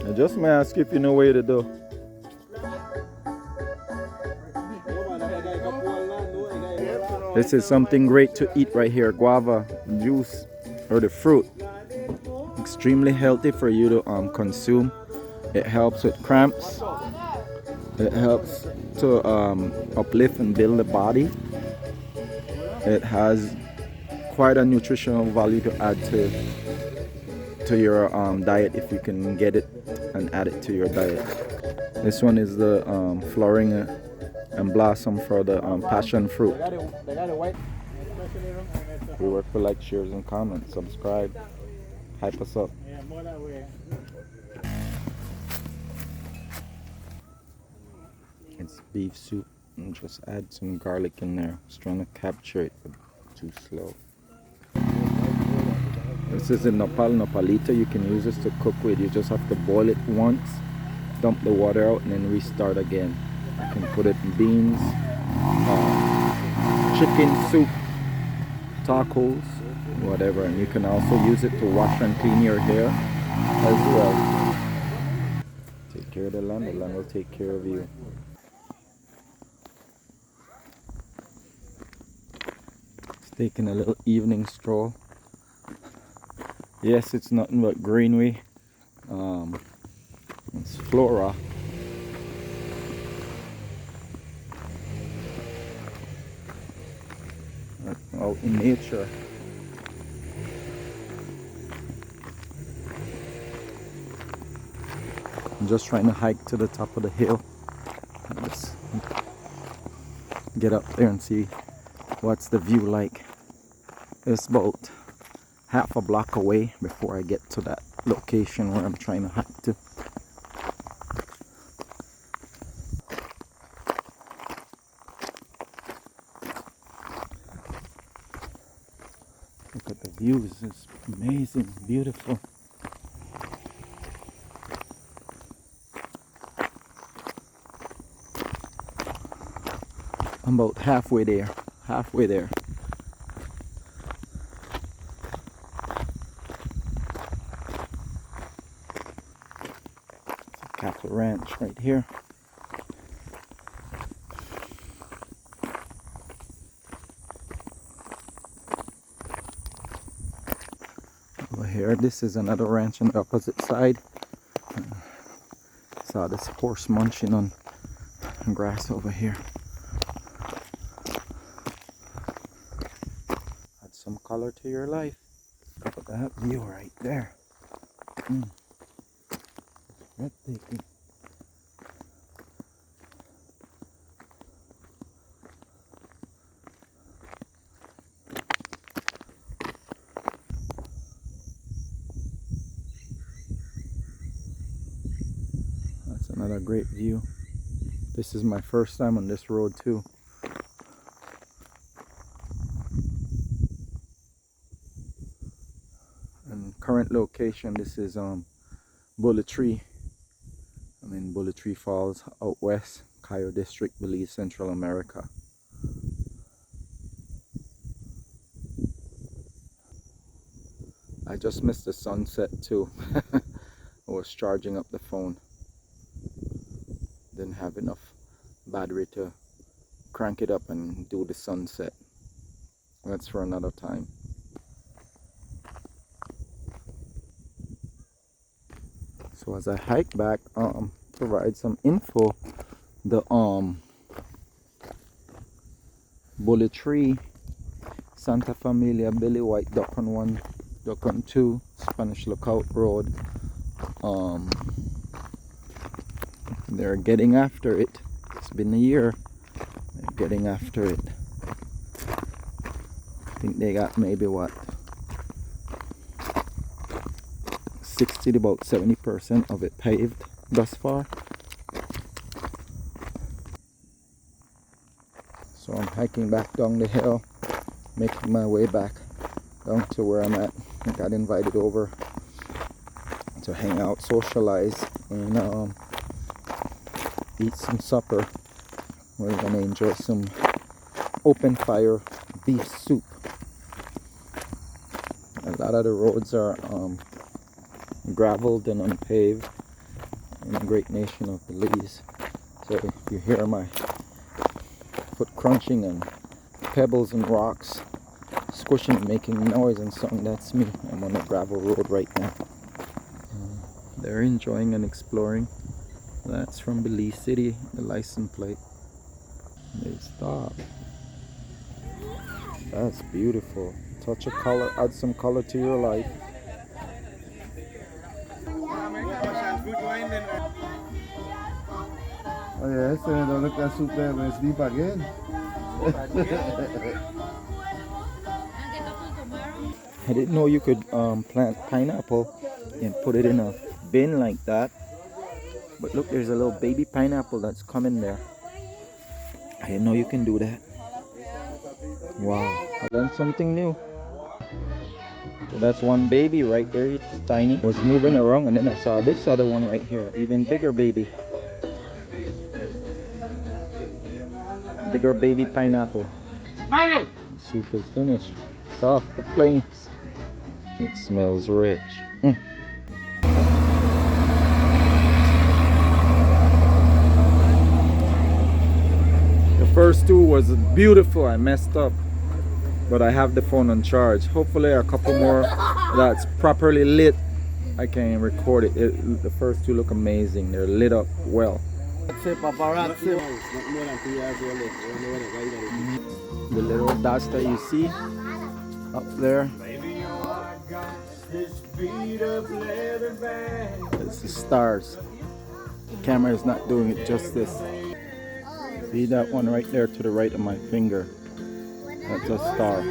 I just may ask if you know where to do. This is something great to eat right here. Guava juice or the fruit. Extremely healthy for you to consume. It helps with cramps. It helps to uplift and build the body. It has quite a nutritional value to add to your diet if you can get it and add it to your diet. This one is the flowering and blossom for the passion fruit. We work for like, shares, and comments. Subscribe. Hype us up. It's beef soup and just add some garlic in there. Just trying to capture it, but too slow. This is a nopalita. You can use this to cook with. You just have to boil it once, dump the water out, and then restart again. You can put it in beans, chicken soup, tacos, whatever. And you can also use it to wash and clean your hair as well. Take care of the land will take care of you. Just taking a little evening stroll. Yes, it's nothing but greenery. It's flora. Out in nature. I'm just trying to hike to the top of the hill. Just get up there and see what's the view like. It's about half a block away before I get to that location where I'm trying to hike to. Look at the views, it's amazing, beautiful. I'm about halfway there. Cattle ranch right here. Over here, this is another ranch on the opposite side. Saw this horse munching on grass over here. Add some color to your life. Look at that view right there. Breathtaking. That's another great view. This is my first time on this road too. And current location, this is Bullet Tree. I'm in Bullet Tree Falls, out west, Cayo District, Belize Central America. I just missed the sunset too. I was charging up the phone. Didn't have enough battery to crank it up and do the sunset. That's for another time. So as I hike back, provide some info. The Bullet Tree, Santa Familia, Billy White, Duck on 1, Duck on 2, Spanish Lookout Road. They're getting after it. It's been a year. They're getting after it. I think they got maybe what, 60 to about 70% of it paved thus far. So I'm hiking back down the hill, making my way back down to where I'm at. I got invited over to hang out, socialize, and eat some supper. We're gonna enjoy some open fire beef soup. A lot of the roads are graveled and unpaved. in the great nation of Belize. So if you hear my foot crunching and pebbles and rocks squishing, making noise and something, that's me. I'm on a gravel road right now. They're enjoying and exploring. That's from Belize City, the license plate. They stop. That's beautiful. Touch of color, add some color to your life. Oh yeah, so don't look at soup there when sleep again. I didn't know you could plant pineapple and put it in a bin like that. But look, there's a little baby pineapple that's coming there. I didn't know you can do that. Wow, I learned something new. So that's one baby right there. It's tiny. It was moving around, and then I saw this other one right here, even bigger baby. Bigger baby pineapple. Soup is finished. Soft but plain. It smells rich. The first two was beautiful. I messed up, but I have the phone on charge. Hopefully a couple more that's properly lit, I can record it. The first two look amazing. They're lit up well. The little dots that you see up there, it's the stars. The camera is not doing it justice. See that one right there to the right of my finger? That's a star.